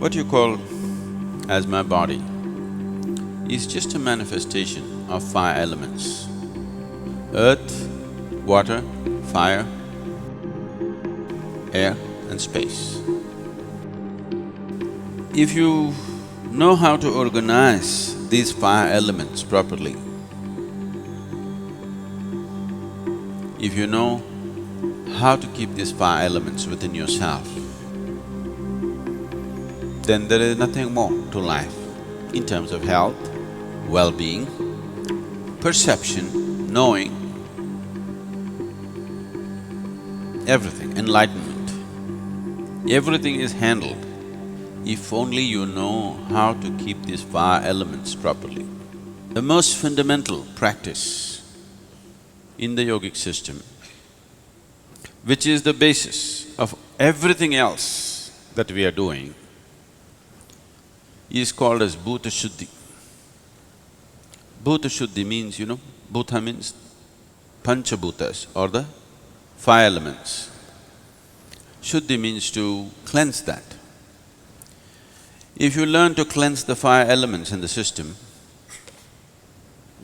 What you call as my body is just a manifestation of five elements: earth, water, fire, air and space. If you know how to organize these five elements properly, if you know how to keep these five elements within yourself, then there is nothing more to life in terms of health, well-being, perception, knowing, everything, enlightenment. Everything is handled if only you know how to keep these five elements properly. The most fundamental practice in the yogic system, which is the basis of everything else that we are doing, is called as Bhuta Shuddhi. Bhuta Shuddhi means, Bhuta means Panchabhutas or the five elements. Shuddhi means to cleanse that. If you learn to cleanse the five elements in the system,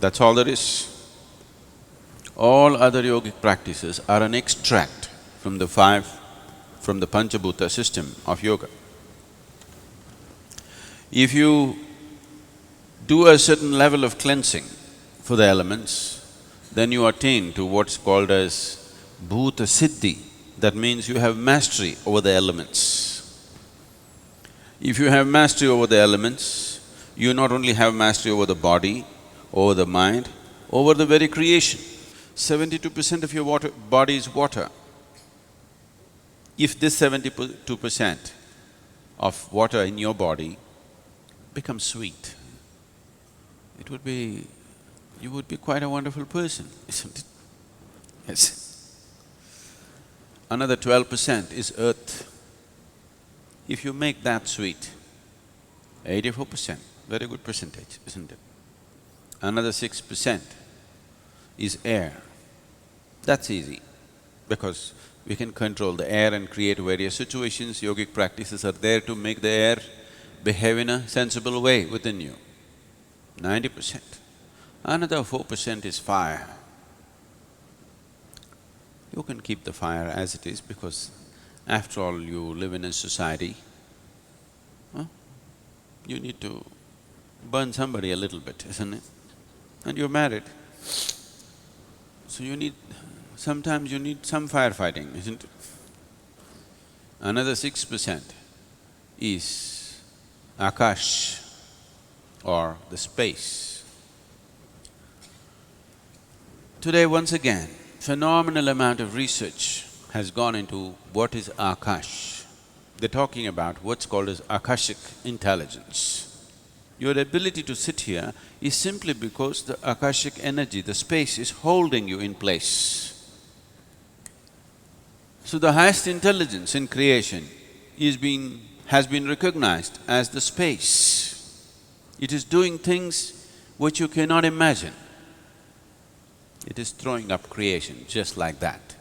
that's all there is. All other yogic practices are an extract from the Panchabhuta system of yoga. If you do a certain level of cleansing for the elements, then you attain to what's called as Bhuta Siddhi. That means you have mastery over the elements. If you have mastery over the elements, you not only have mastery over the body, over the mind, over the very creation. 72% of your body is water. If this 72% of water in your body becomes sweet, you would be quite a wonderful person, isn't it? Yes. Another 12% is earth. If you make that sweet, 84%, very good percentage, isn't it? Another 6% is air. That's easy, because we can control the air and create various situations. Yogic practices are there to make the air behave in a sensible way within you. 90%. Another 4% is fire. You can keep the fire as it is, because after all you live in a society, you need to burn somebody a little bit, isn't it? And you're married, so sometimes you need some firefighting, isn't it? Another 6% is Akash or the space. Today, once again, phenomenal amount of research has gone into what is Akash. They're talking about what's called as Akashic intelligence. Your ability to sit here is simply because the Akashic energy, the space, is holding you in place. So the highest intelligence in creation has been recognized as the space. It is doing things which you cannot imagine. It is throwing up creation just like that.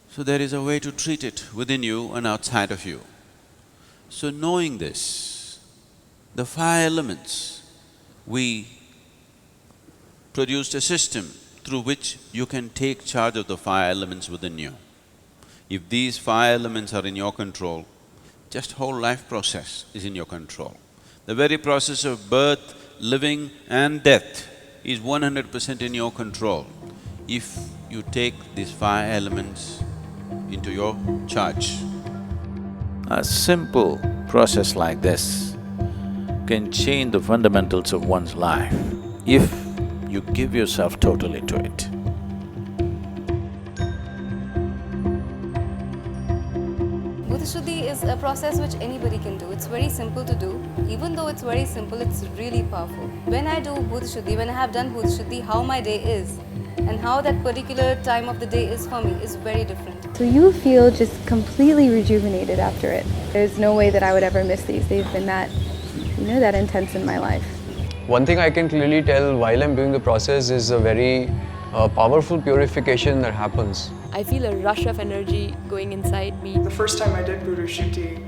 So there is a way to treat it within you and outside of you. So knowing this, the five elements, we produced a system through which you can take charge of the five elements within you. If these five elements are in your control, just whole life process is in your control. The very process of birth, living and death is 100% in your control if you take these five elements into your charge. A simple process like this can change the fundamentals of one's life if you give yourself totally to it. Bhuta Shuddhi is a process which anybody can do. It's very simple to do. Even though it's very simple, it's really powerful. When I do Bhuta Shuddhi, when I have done Bhuta Shuddhi, how my day is and how that particular time of the day is for me is very different. So you feel just completely rejuvenated after it. There's no way that I would ever miss these. They've been that intense in my life. One thing I can clearly tell while I'm doing the process is a very powerful purification that happens. I feel a rush of energy going inside me. The first time I did Bhuta Shuddhi,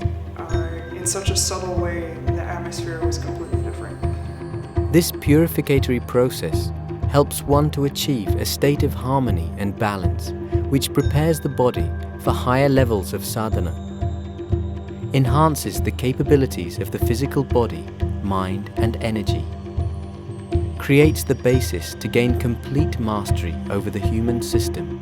in such a subtle way, the atmosphere was completely different. This purificatory process helps one to achieve a state of harmony and balance, which prepares the body for higher levels of sadhana, enhances the capabilities of the physical body, mind and energy, creates the basis to gain complete mastery over the human system,